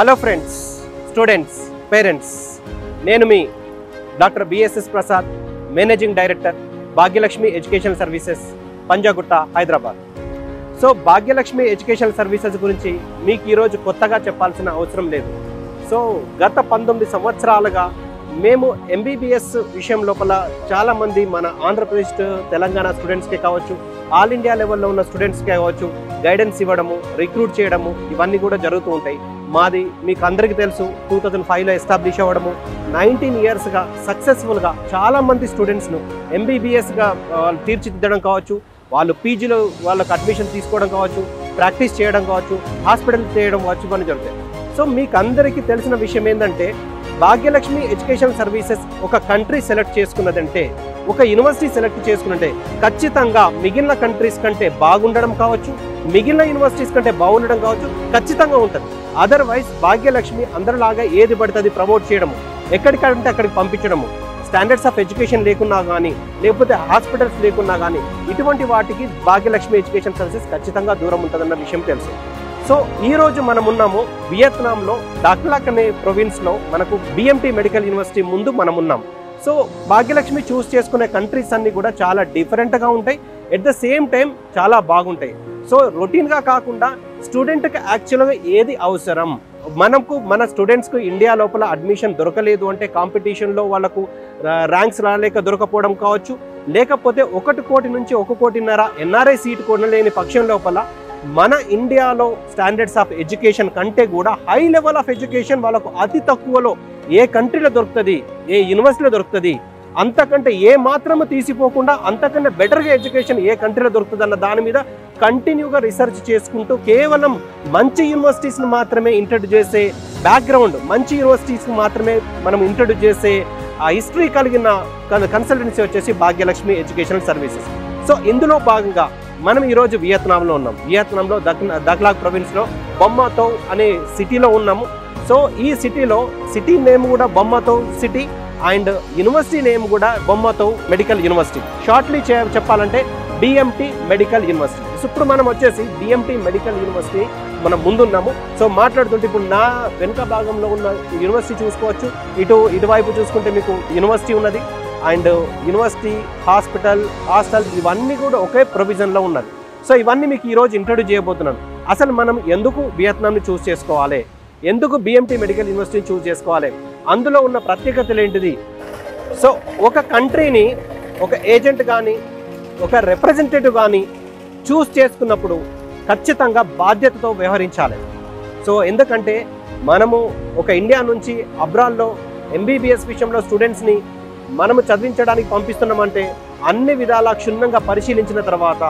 Hello friends, students, parents, నేను మీ doctor BSS Prasad, managing director, Bhagyalakshmi education services, Panjagutta, Hyderabad. So Bhagyalakshmi education services గురించి మీకు ఈరోజు కొత్తగా చెప్పాల్సిన అవసరం లేదు. సో గత 19 సంవత్సరాలుగా మేము ఎంబీబీఎస్ విషయం లోపల చాలామంది మన ఆంధ్రప్రదేశ్, తెలంగాణ స్టూడెంట్స్కే కావచ్చు, ఆల్ ఇండియా లెవెల్లో ఉన్న స్టూడెంట్స్కే కావచ్చు, గైడెన్స్ ఇవ్వడము, రిక్రూట్ చేయడము, ఇవన్నీ కూడా జరుగుతూ ఉంటాయి. మాది మీకు అందరికీ తెలుసు, 2005లో ఎస్టాబ్లిష్ అవ్వడము, 19 ఇయర్స్గా సక్సెస్ఫుల్గా చాలామంది స్టూడెంట్స్ను ఎంబీబీఎస్గా తీర్చిదిద్దడం కావచ్చు, వాళ్ళు పీజీలో వాళ్ళకు అడ్మిషన్ తీసుకోవడం కావచ్చు, ప్రాక్టీస్ చేయడం కావచ్చు, హాస్పిటల్ చేయడం కావచ్చు, ఇవన్నీ జరుగుతాయి. సో మీకు అందరికీ తెలిసిన విషయం ఏంటంటే, భాగ్యలక్ష్మి ఎడ్యుకేషన్ సర్వీసెస్ ఒక కంట్రీ సెలెక్ట్ చేసుకున్నదంటే, ఒక యూనివర్సిటీ సెలెక్ట్ చేసుకున్నట్టే ఖచ్చితంగా మిగిలిన కంట్రీస్ కంటే బాగుండడం కావచ్చు, మిగిలిన యూనివర్సిటీస్ కంటే బాగుండడం కావచ్చు, ఖచ్చితంగా ఉంటుంది. అదర్వైజ్ భాగ్యలక్ష్మి అందరిలాగా ఏది పడుతుంది ప్రమోట్ చేయడము, ఎక్కడికంటే అక్కడికి పంపించడము, స్టాండర్డ్స్ ఆఫ్ ఎడ్యుకేషన్ లేకున్నా కానీ, లేకపోతే హాస్పిటల్స్ లేకున్నా కానీ, ఇటువంటి వాటికి భాగ్యలక్ష్మి ఎడ్యుకేషన్ సర్వీసెస్ ఖచ్చితంగా దూరం ఉంటుందన్న విషయం తెలుసు. సో ఈరోజు మనం ఉన్నాము వియత్నాంలో, డాక్లాక్ అనే ప్రొవిన్స్లో మనకు బిఎంటీ మెడికల్ యూనివర్సిటీ ముందు మనం ఉన్నాం. సో భాగ్యలక్ష్మి చూస్ చేసుకునే కంట్రీస్ అన్నీ కూడా చాలా డిఫరెంట్గా ఉంటాయి, ఎట్ ద సేమ్ టైం చాలా బాగుంటాయి. సో రొటీన్గా కాకుండా స్టూడెంట్కి యాక్చువల్గా ఏది అవసరం, మన స్టూడెంట్స్కు ఇండియా లోపల అడ్మిషన్ దొరకలేదు అంటే కాంపిటీషన్లో వాళ్ళకు ర్యాంక్స్ రాలేక దొరకపోవడం కావచ్చు, లేకపోతే 1 కోటి నుంచి 1.5 కోటి ఎన్ఆర్ఐ సీట్ కొనలేని పక్షం లోపల మన ఇండియాలో స్టాండర్డ్స్ ఆఫ్ ఎడ్యుకేషన్ కంటే కూడా హై లెవెల్ ఆఫ్ ఎడ్యుకేషన్ వాళ్ళకు అతి తక్కువలో ఏ కంట్రీలో దొరుకుతుంది, ఏ యూనివర్సిటీలో దొరుకుతుంది, అంతకంటే ఏ మాత్రము తీసిపోకుండా అంతకంటే బెటర్గా ఎడ్యుకేషన్ ఏ కంట్రీలో దొరుకుతుంది అన్న దాని మీద కంటిన్యూగా రీసెర్చ్ చేసుకుంటూ కేవలం మంచి యూనివర్సిటీస్ని మాత్రమే ఇంట్రడ్యూస్ చేసే బ్యాక్గ్రౌండ్, మంచి యూనివర్సిటీస్ని మాత్రమే మనం ఇంట్రడ్యూస్ చేసే ఆ హిస్టరీ కలిగిన కన్సల్టెన్సీ వచ్చేసి భాగ్యలక్ష్మి ఎడ్యుకేషనల్ సర్వీసెస్. సో ఇందులో భాగంగా మనం ఈరోజు వియత్నాంలో ఉన్నాం. వియత్నాంలో దక్లాక్ ప్రొవిన్స్లో బొమ్మాతో అనే సిటీలో ఉన్నాము. సో ఈ సిటీలో సిటీ నేమ్ కూడా బొమ్మాతో సిటీ అండ్ యూనివర్సిటీ నేమ్ కూడా బొమ్మాతో మెడికల్ యూనివర్సిటీ. షార్ట్లీ చెప్పాలంటే బిఎంటీ మెడికల్ యూనివర్సిటీ. సో ఇప్పుడు మనం వచ్చేసి బిఎంటీ మెడికల్ యూనివర్సిటీ మనం ముందున్నాము. సో మాట్లాడుతుంటే ఇప్పుడు నా వెనుక భాగంలో ఉన్న యూనివర్సిటీ చూసుకోవచ్చు, ఇటువైపు చూసుకుంటే మీకు యూనివర్సిటీ ఉన్నది అండ్ యూనివర్సిటీ, హాస్టల్ ఇవన్నీ కూడా ఒకే ప్రొవిజన్లో ఉన్నది. సో ఇవన్నీ మీకు ఈరోజు ఇంట్రడ్యూస్ చేయబోతున్నాను. అసలు మనం ఎందుకు వియత్నాంని చూస్ చేసుకోవాలి, ఎందుకు బిఎంటీ మెడికల్ యూనివర్సిటీ చూస్ చేసుకోవాలి, అందులో ఉన్న ప్రత్యేకతలు ఏంటిది. సో ఒక కంట్రీని ఒక ఏజెంట్ కానీ ఒక రిప్రజెంటేటివ్ కానీ చూస్ చేసుకున్నప్పుడు ఖచ్చితంగా బాధ్యతతో వ్యవహరించాలి. సో ఎందుకంటే మనము ఒక ఇండియా నుంచి అబ్రాడ్లో ఎంబీబీఎస్ విషయంలో స్టూడెంట్స్ని మనము చదివించడానికి పంపిస్తున్నామంటే అన్ని విధాలా క్షుణ్ణంగా పరిశీలించిన తర్వాత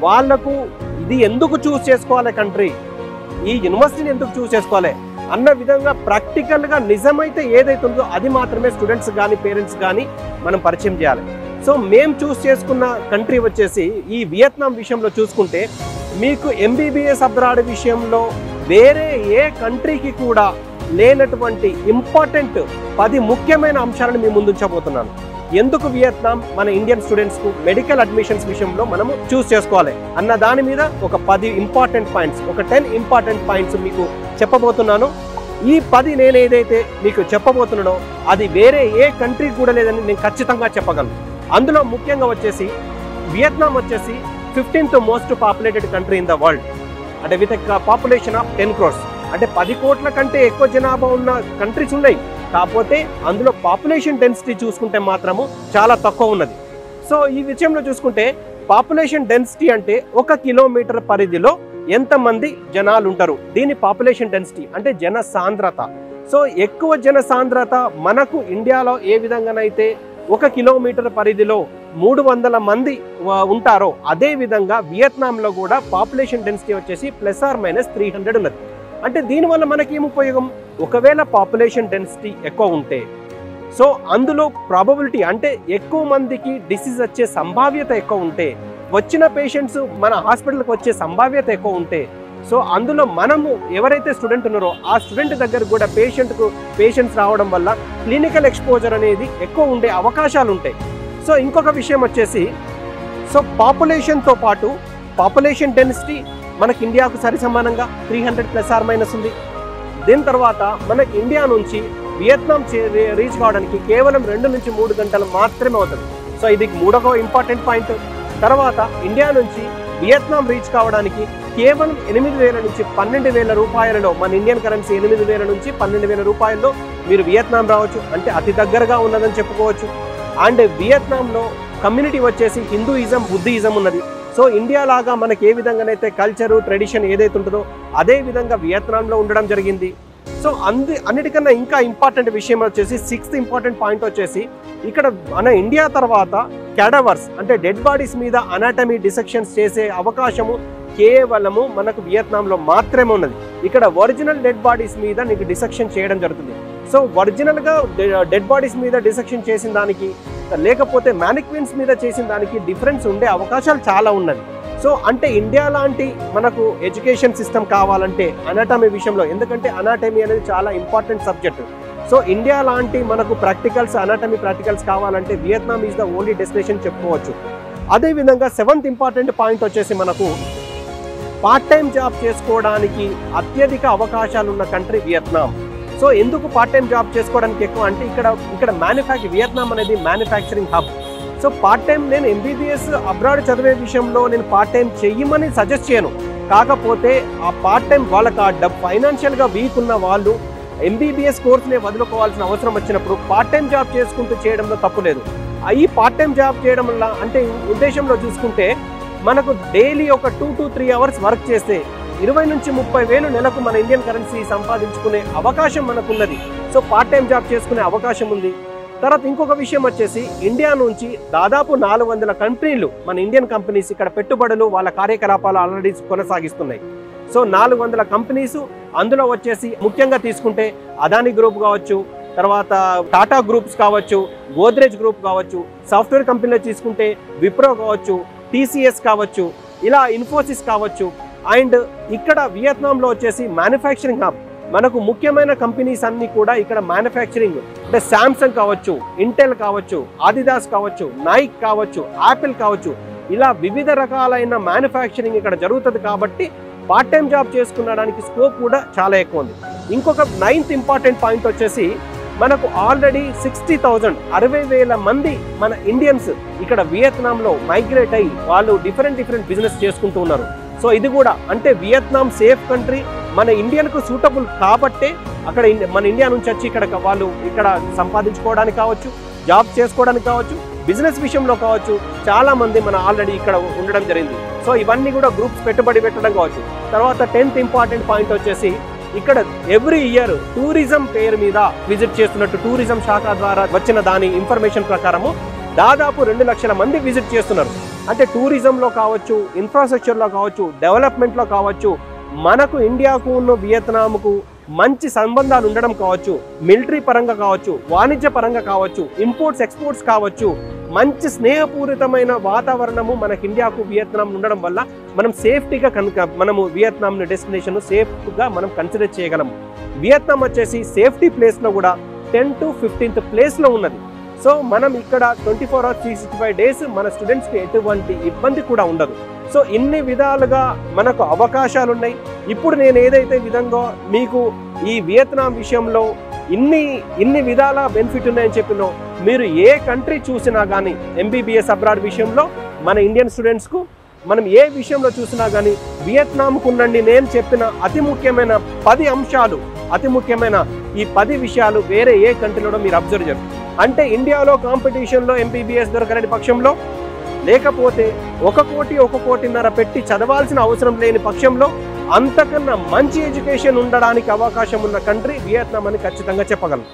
వాళ్లకు ఇది ఎందుకు చూస్ చేసుకోవాలి, కంట్రీ ఈ యూనివర్సిటీని ఎందుకు చూస్ చేసుకోవాలి అన్న విధంగా ప్రాక్టికల్గా నిజమైతే ఏదైతే ఉందో అది మాత్రమే స్టూడెంట్స్ కానీ పేరెంట్స్ కానీ మనం పరిచయం చేయాలి. సో మేము చూస్ చేసుకున్న కంట్రీ వచ్చేసి ఈ వియత్నాం విషయంలో చూసుకుంటే మీకు ఎంబీబీఎస్ అబ్రాడ్ విషయంలో వేరే ఏ కంట్రీకి కూడా లేనటువంటి ఇంపార్టెంట్ 10 ముఖ్యమైన అంశాలను మీ ముందుంచబోతున్నాను. ఎందుకు వియత్నాం మన ఇండియన్ స్టూడెంట్స్కు మెడికల్ అడ్మిషన్స్ విషయంలో మనము చూస్ చేసుకోవాలి అన్న దాని మీద ఒక 10 ఇంపార్టెంట్ పాయింట్స్, ఒక 10 ఇంపార్టెంట్ పాయింట్స్ మీకు చెప్పబోతున్నాను. ఈ 10 నేను ఏదైతే మీకు చెప్పబోతున్నానో అది వేరే ఏ కంట్రీ కూడా లేదని నేను ఖచ్చితంగా చెప్పగలను. అందులో ముఖ్యంగా వచ్చేసి వియత్నాం వచ్చేసి 15th most populated country in the world, అంటే విత్ పాపులేషన్ ఆఫ్ 10 crores, అంటే 10 కోట్ల కంటే ఎక్కువ జనాభా ఉన్న కంట్రీస్ ఉన్నాయి. కాకపోతే అందులో పాపులేషన్ డెన్సిటీ చూసుకుంటే మాత్రము చాలా తక్కువ ఉన్నది. సో ఈ విషయంలో చూసుకుంటే పాపులేషన్ డెన్సిటీ అంటే 1 కిలోమీటర్ పరిధిలో ఎంతమంది జనాలు ఉంటారు, దీని పాపులేషన్ డెన్సిటీ అంటే జన సాంద్రత. సో ఎక్కువ జన సాంద్రత మనకు ఇండియాలో ఏ విధంగానైతే 1 కిలోమీటర్ పరిధిలో 300 మంది ఉంటారో అదే విధంగా వియత్నాంలో కూడా పాపులేషన్ డెన్సిటీ వచ్చేసి +or-300 ఉన్నది. అంటే దీనివల్ల మనకి ఏం ఉపయోగం, ఒకవేళ పాపులేషన్ డెన్సిటీ ఎక్కువ ఉంటే సో అందులో ప్రాబబిలిటీ అంటే ఎక్కువ మందికి డిసీజ్ వచ్చే సంభావ్యత ఎక్కువ ఉంటే, వచ్చిన పేషెంట్స్ మన హాస్పిటల్కి వచ్చే సంభావ్యత ఎక్కువ ఉంటే, సో అందులో మనము ఎవరైతే స్టూడెంట్ ఉన్నారో ఆ స్టూడెంట్ దగ్గర కూడా పేషెంట్స్ రావడం వల్ల క్లినికల్ ఎక్స్పోజర్ అనేది ఎక్కువ ఉండే అవకాశాలు ఉంటాయి. సో ఇంకొక విషయం వచ్చేసి సో పాపులేషన్తో పాటు పాపులేషన్ డెన్సిటీ మనకి ఇండియాకు సరి సమానంగా 300 ± ఉంది. దీని తర్వాత మనకి ఇండియా నుంచి వియత్నాం రీచ్ కావడానికి కేవలం 2 నుంచి 3 గంటలు మాత్రమే అవుతుంది. సో ఇది మూడవ ఇంపార్టెంట్ పాయింట్. తర్వాత ఇండియా నుంచి వియత్నాం రీచ్ కావడానికి కేవలం 8,000 నుంచి 12,000 రూపాయలలో, మన ఇండియన్ కరెన్సీ 8,000 నుంచి 12,000 రూపాయల్లో మీరు వియత్నాం రావచ్చు. అంటే అతి దగ్గరగా ఉన్నదని చెప్పుకోవచ్చు. అండ్ వియత్నాంలో కమ్యూనిటీ వచ్చేసి హిందూయిజం, బుద్ధిజం ఉన్నది. సో ఇండియా లాగా మనకి ఏ విధంగానైతే కల్చరు, ట్రెడిషన్ ఏదైతే ఉంటుందో అదే విధంగా వియత్నాంలో ఉండడం జరిగింది. సో అన్నిటికన్నా ఇంకా ఇంపార్టెంట్ విషయం వచ్చేసి 6th ఇంపార్టెంట్ పాయింట్ వచ్చేసి, ఇక్కడ మన ఇండియా తర్వాత క్యాడవర్స్ అంటే డెడ్ బాడీస్ మీద అనాటమీ డిసెక్షన్స్ చేసే అవకాశము కేవలము మనకు వియత్నాంలో మాత్రమే ఉన్నది. ఇక్కడ ఒరిజినల్ డెడ్ బాడీస్ మీద నీకు డిసెక్షన్ చేయడం జరుగుతుంది. సో ఒరిజినల్గా డెడ్ బాడీస్ మీద డిసెక్షన్ చేసిన దానికి లేకపోతే మ్యానిక్విన్స్ మీద చేసిన దానికి డిఫరెన్స్ ఉండే అవకాశాలు చాలా ఉన్నది. సో అంటే ఇండియా లాంటి మనకు ఎడ్యుకేషన్ సిస్టమ్ కావాలంటే అనాటమీ విషయంలో, ఎందుకంటే అనాటమీ అనేది చాలా ఇంపార్టెంట్ సబ్జెక్ట్. సో ఇండియా లాంటి మనకు ప్రాక్టికల్స్, అనాటమీ ప్రాక్టికల్స్ కావాలంటే Vietnam is the only destination చెప్పుకోవచ్చు. అదేవిధంగా 7th ఇంపార్టెంట్ పాయింట్ వచ్చేసి మనకు పార్ట్ టైం జాబ్ చేసుకోవడానికి అత్యధిక అవకాశాలు ఉన్న కంట్రీ వియత్నాం. సో ఎందుకు పార్ట్ టైం జాబ్ చేసుకోవడానికి ఎక్కువ అంటే ఇక్కడ వియత్నాం అనేది manufacturing hub. So part time నేను ఎంబీబీఎస్ అబ్రాడ్ చదివే విషయంలో నేను పార్ట్ టైం చెయ్యమని సజెస్ట్ చేయను. కాకపోతే ఆ పార్ట్ టైం వాళ్ళకి ఫైనాన్షియల్గా వీక్ ఉన్న వాళ్ళు ఎంబీబీఎస్ కోర్సునే వదులుకోవాల్సిన అవసరం వచ్చినప్పుడు పార్ట్ టైం జాబ్ చేసుకుంటూ చేయడంలో తప్పు లేదు. ఈ పార్ట్ టైం జాబ్ చేయడం వల్ల అంటే ఉద్దేశంలో చూసుకుంటే మనకు డైలీ ఒక 2 to 3 అవర్స్ వర్క్ చేస్తే 20 నుంచి 30 వేలు నెలకు మన ఇండియన్ కరెన్సీ సంపాదించుకునే అవకాశం మనకున్నది. సో పార్ట్ టైం జాబ్ చేసుకునే అవకాశం ఉంది. తర్వాత ఇంకొక విషయం వచ్చేసి ఇండియా నుంచి దాదాపు 400 కంపెనీలు, మన ఇండియన్ కంపెనీస్ ఇక్కడ పెట్టుబడులు, వాళ్ళ కార్యకలాపాలు ఆల్రెడీ కొనసాగిస్తున్నాయి. సో 400 కంపెనీస్, అందులో వచ్చేసి ముఖ్యంగా తీసుకుంటే అదానీ గ్రూప్ కావచ్చు, తర్వాత టాటా గ్రూప్స్ కావచ్చు, గోద్రేజ్ గ్రూప్ కావచ్చు, సాఫ్ట్వేర్ కంపెనీలో తీసుకుంటే విప్రో కావచ్చు, TCS కావచ్చు, ఇలా ఇన్ఫోసిస్ కావచ్చు. అండ్ ఇక్కడ వియత్నాంలో వచ్చేసి మ్యానుఫ్యాక్చరింగ్ హబ్. మనకు ముఖ్యమైన కంపెనీస్ అన్ని కూడా ఇక్కడ మ్యానుఫ్యాక్చరింగ్ అంటే శాంసంగ్ కావచ్చు, ఇంటెల్ కావచ్చు, ఆదిదాస్ కావచ్చు, నైక్ కావచ్చు, యాపిల్ కావచ్చు, ఇలా వివిధ రకాలైన మ్యానుఫ్యాక్చరింగ్ ఇక్కడ జరుగుతుంది. కాబట్టి పార్ట్ టైం జాబ్ చేసుకునడానికి స్కోప్ కూడా చాలా ఎక్కువ ఉంది. ఇంకొక 9th ఇంపార్టెంట్ పాయింట్ వచ్చేసి మనకు ఆల్రెడీ 60,000 మంది మన ఇండియన్స్ ఇక్కడ వియత్నాంలో మైగ్రేట్ అయ్యి వాళ్ళు డిఫరెంట్ బిజినెస్ చేసుకుంటూ ఉన్నారు. సో ఇది కూడా అంటే వియత్నాం సేఫ్ కంట్రీ, మన ఇండియన్కు సూటబుల్ కాబట్టే అక్కడ మన ఇండియా నుంచి వచ్చి వాళ్ళు ఇక్కడ సంపాదించుకోవడానికి కావచ్చు, జాబ్ చేసుకోవడానికి కావచ్చు, బిజినెస్ విషయంలో కావచ్చు, చాలా మంది మన ఆల్రెడీ ఇక్కడ ఉండడం జరిగింది. సో ఇవన్నీ కూడా గ్రూప్స్ పెట్టుబడి పెట్టడం కావచ్చు. తర్వాత 10th ఇంపార్టెంట్ పాయింట్ వచ్చేసి ఇక్కడ ఎవ్రీ ఇయర్ టూరిజం పేరు మీద విజిట్ చేస్తున్నట్టు టూరిజం శాఖ ద్వారా వచ్చిన దాని ఇన్ఫర్మేషన్ ప్రకారము దాదాపు 2 లక్షల మంది విజిట్ చేస్తున్నారు. అంటే టూరిజంలో కావచ్చు, ఇన్ఫ్రాస్ట్రక్చర్లో కావచ్చు, డెవలప్మెంట్లో కావచ్చు, మనకు ఇండియాకు ఉన్న వియత్నాంకు మంచి సంబంధాలు ఉండడం కావచ్చు, మిలిటరీ పరంగా కావచ్చు, వాణిజ్య పరంగా కావచ్చు, ఇంపోర్ట్స్ ఎక్స్పోర్ట్స్ కావచ్చు, మంచి స్నేహపూరితమైన వాతావరణము మనకు ఇండియాకు వియత్నాం ఉండడం వల్ల మనం సేఫ్టీగా కనుక మనము వియత్నాం డెస్టినేషన్ సేఫ్గా మనం కన్సిడర్ చేయగలము. వియత్నాం వచ్చేసి సేఫ్టీ ప్లేస్లో కూడా 10th to 15th ప్లేస్లో ఉన్నది. సో మనం ఇక్కడ 24 hours 365 days మన స్టూడెంట్స్కి ఎటువంటి ఇబ్బంది కూడా ఉండదు. సో ఇన్ని విధాలుగా మనకు అవకాశాలు ఉన్నాయి. ఇప్పుడు నేను ఏదైతే విధంగా మీకు ఈ వియత్నాం విషయంలో ఇన్ని విధాల బెనిఫిట్ ఉన్నాయని చెప్పినో, మీరు ఏ కంట్రీ చూసినా కానీ ఎంబీబీఎస్ అబ్రాడ్ విషయంలో మన ఇండియన్ స్టూడెంట్స్కు మనం ఏ విషయంలో చూసినా కానీ వియత్నాంకు ఉండండి. నేను చెప్పిన అతి ముఖ్యమైన 10 అంశాలు, అతి ముఖ్యమైన ఈ 10 విషయాలు వేరే ఏ కంట్రీలో మీరు అబ్జర్వ్ చేయరు. అంటే ఇండియాలో కాంపిటీషన్లో ఎంబీబీఎస్ దొరకని పక్షంలో, లేకపోతే 1 కోటి 1 కోటిన్నర పెట్టి చదవాల్సిన అవసరం లేని పక్షంలో అంతకన్నా మంచి ఎడ్యుకేషన్ ఉండడానికి అవకాశం ఉన్న కంట్రీ వియత్నాం అని ఖచ్చితంగా చెప్పగలం.